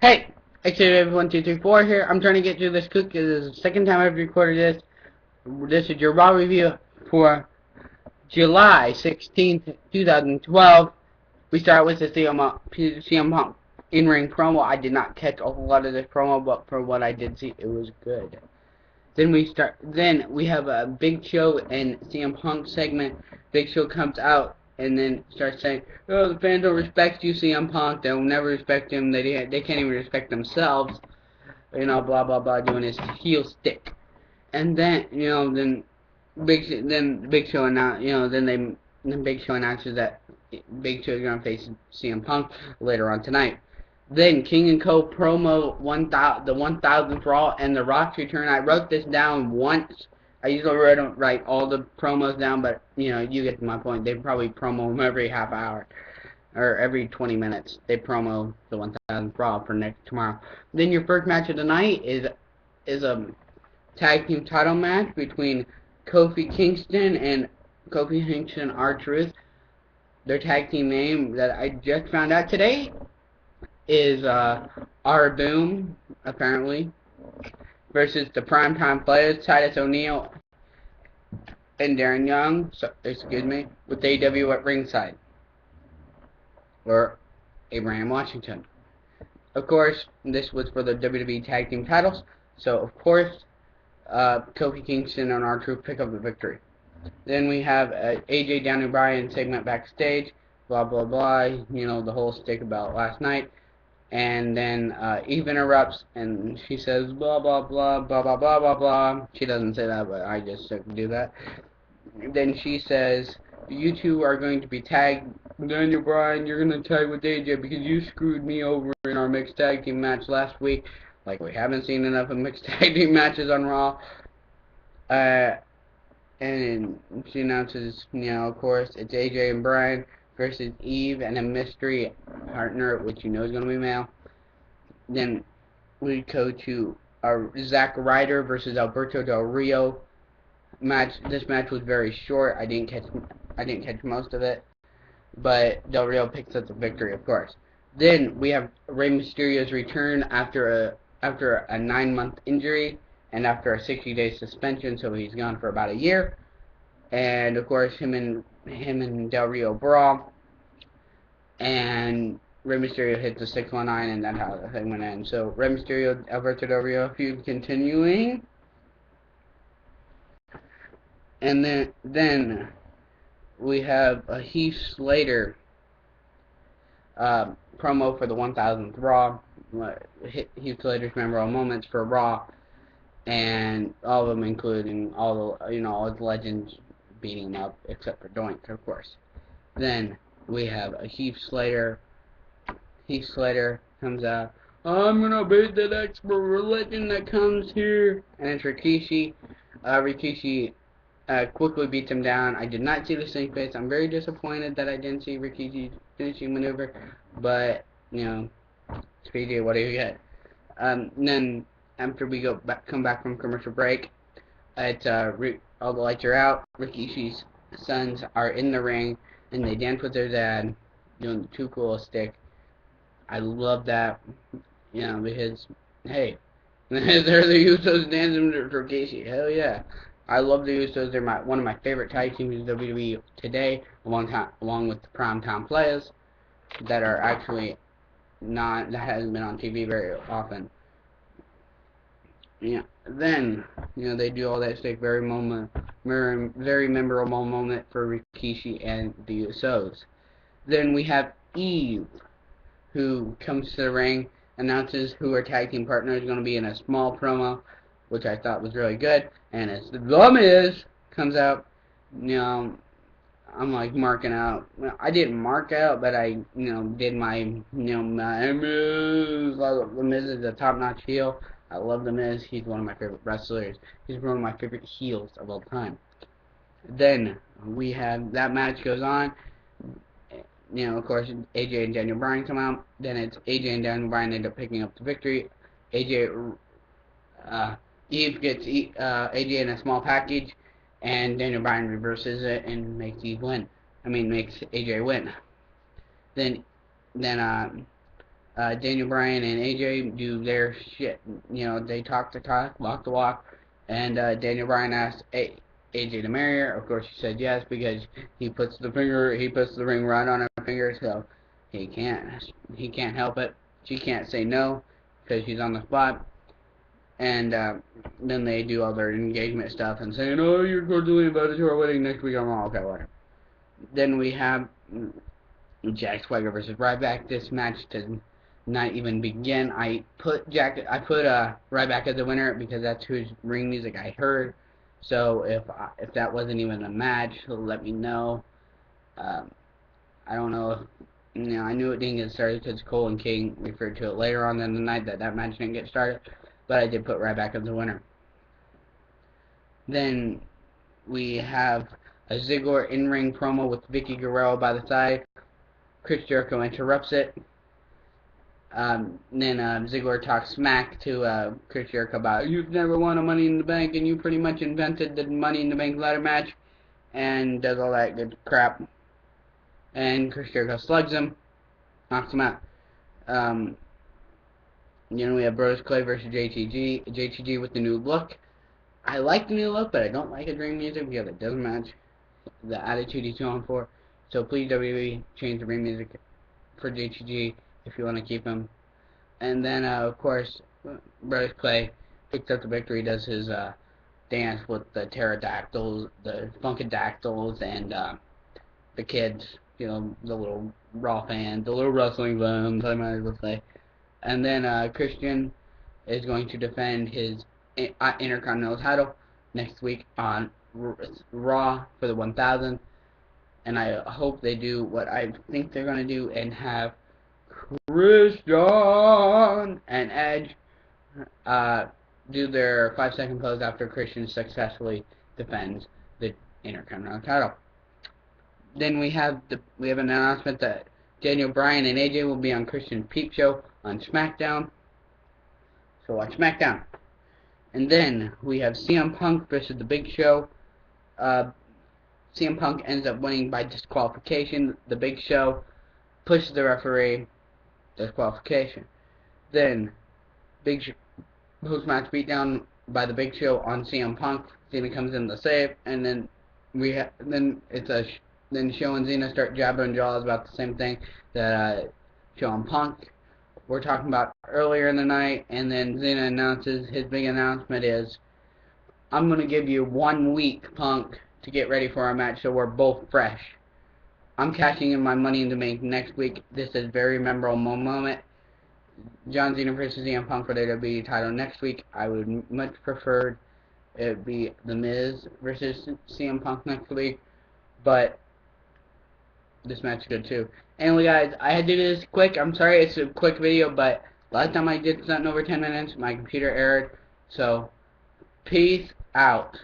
Hey, X8One234 here. I'm trying to get through this quick. This is the second time I've recorded this. This is your Raw review for July 16th, 2012. We start with the CM Punk in-ring promo. I did not catch a whole lot of this promo, but for what I did see, it was good. Then we have a Big Show and CM Punk segment. Big Show comes out and then starts saying, "Oh, the fans don't respect you, CM Punk. They'll never respect him. They can't even respect themselves." You know, blah blah blah, doing his heel stick. And then Big Show announce, then Big Show announces that Big Show is gonna face CM Punk later on tonight. Then King and Co. promo the 1000th Raw and The Rock's return. I wrote this down once. I usually write all the promos down, but you get my point. They probably promo them every half hour or every 20 minutes. They promo the 1000th Raw for tomorrow. Then your first match of the night is a tag team title match between Kofi Kingston and R-Truth. Their tag team name that I just found out today is R-Boom, apparently, versus the Primetime Players, Titus O'Neil and Darren Young, with AEW at ringside, or Abraham Washington. Of course, this was for the WWE Tag Team titles, so of course, Kofi Kingston and R-Truth pick up the victory. Then we have AJ Down O'Brien segment backstage, blah blah blah, the whole stick about last night. And then Eve interrupts and she says blah blah blah blah blah blah blah blah. She doesn't say that, but I just do that. Then she says, "You two are going to be tagged. Daniel Bryan, you're going to tag with AJ because you screwed me over in our mixed tag team match last week." Like, we haven't seen enough of mixed tag team matches on Raw. And she announces, of course, it's AJ and Bryan versus Eve and a mystery partner, which is going to be male. Then we go to our Zack Ryder versus Alberto Del Rio match. This match was very short. I didn't catch most of it, but Del Rio picks up the victory, of course. Then we have Rey Mysterio's return after a 9-month injury and after a 60-day suspension, so he's gone for about a year. And of course, him and Del Rio brawl, and Rey Mysterio hits the 619, and that's how the thing went in. So Rey Mysterio, Alberto Del Rio feud continuing, and then we have a Heath Slater promo for the 1000th Raw. Heath Slater's memorable moments for Raw, and all of them including all the legends beating him up, except for Doink, of course. Then we have a Heath Slater. Heath Slater comes out, "I'm gonna beat the next legend that comes here," and it's Rikishi. Rikishi quickly beats him down. I did not see the same face. I'm very disappointed that I didn't see Rikishi's finishing maneuver, but it's PG. What do you get? Then after we come back from commercial break, it's all the lights are out. Rikishi's sons are in the ring, and they dance with their dad, doing the Too Cool stick. I love that, because, hey, they're the Usos dancing with Rikishi. Hell yeah. I love the Usos. They're one of my favorite tag teams in WWE today, along with the Primetime Players, that are actually that hasn't been on TV very often. Then, they do all that stick, very memorable moment for Rikishi and the Usos. Then we have Eve, who comes to the ring, announces who her tag team partner is going to be in a small promo, which I thought was really good. And as The Miz comes out, I'm like marking out. Well, I didn't mark out, but I, did my, my Miz. The Miz is a top-notch heel. I love The Miz. He's one of my favorite wrestlers. He's one of my favorite heels of all time. Then we have that match goes on. Of course, AJ and Daniel Bryan come out. Then it's AJ and Daniel Bryan end up picking up the victory. Eve gets AJ in a small package, and Daniel Bryan reverses it and makes AJ win. Then Daniel Bryan and AJ do their shit. You know, they talk the talk, walk the walk, and Daniel Bryan asked AJ to marry her. Of course, she said yes because he puts the ring right on her finger, so he can't help it. She can't say no because she's on the spot. And then they do all their engagement stuff and saying, "Oh, you're totally invited to our wedding next week." I'm all okay, whatever. Then we have Jack Swagger versus Ryback. This match does not even begin. I put Ryback as the winner because that's whose ring music I heard. So if that wasn't even a match, let me know. Um, I don't know. You know, I knew it didn't get started because Cole and King referred to it later on in the night that match didn't get started. But I did put Ryback as the winner. Then we have a Ziggler in-ring promo with Vicky Guerrero by the side. Chris Jericho interrupts it. Then Ziggler talks smack to Chris Jericho about, "You've never won a Money in the Bank and you pretty much invented the Money in the Bank ladder match," and does all that good crap. And Chris Jericho slugs him, knocks him out. You know, we have Brodus Clay versus JTG. JTG with the new look. I like the new look, but I don't like the dream music because it doesn't match the attitude he's going for. So please, WWE, change the ring music for JTG if you want to keep him. And then, of course, Brodus Clay picks up the victory, does his dance with the pterodactyls, the funkadactyls, and the kids, you know, the little Raw fans, the little wrestling fans, I might as well say. And then Christian is going to defend his Intercontinental title next week on Raw for the 1000th. And I hope they do what I think they're going to do and have Christian and Edge do their 5-second pose after Christian successfully defends the Intercontinental title. Then we have an announcement that Daniel Bryan and AJ will be on Christian's Peep Show on SmackDown. So watch SmackDown. And then we have CM Punk versus The Big Show. CM Punk ends up winning by disqualification. The Big Show pushes the referee. Disqualification. Then post-match beatdown by The Big Show on CM Punk. Cena comes in to save, and then then Show and Cena start jabbering jaws about the same thing that Show and Punk were talking about earlier in the night, and then Cena announces his big announcement is, "I'm going to give you 1 week, Punk, to get ready for our match so we're both fresh. I'm cashing in my Money in the Bank next week. This is a very memorable moment. John Cena versus CM Punk for the WWE title next week. I would much prefer it be The Miz versus CM Punk next week, but this match is good too." Anyway, guys, I had to do this quick. I'm sorry it's a quick video, but last time I did something over 10 minutes, my computer errored. So, peace out.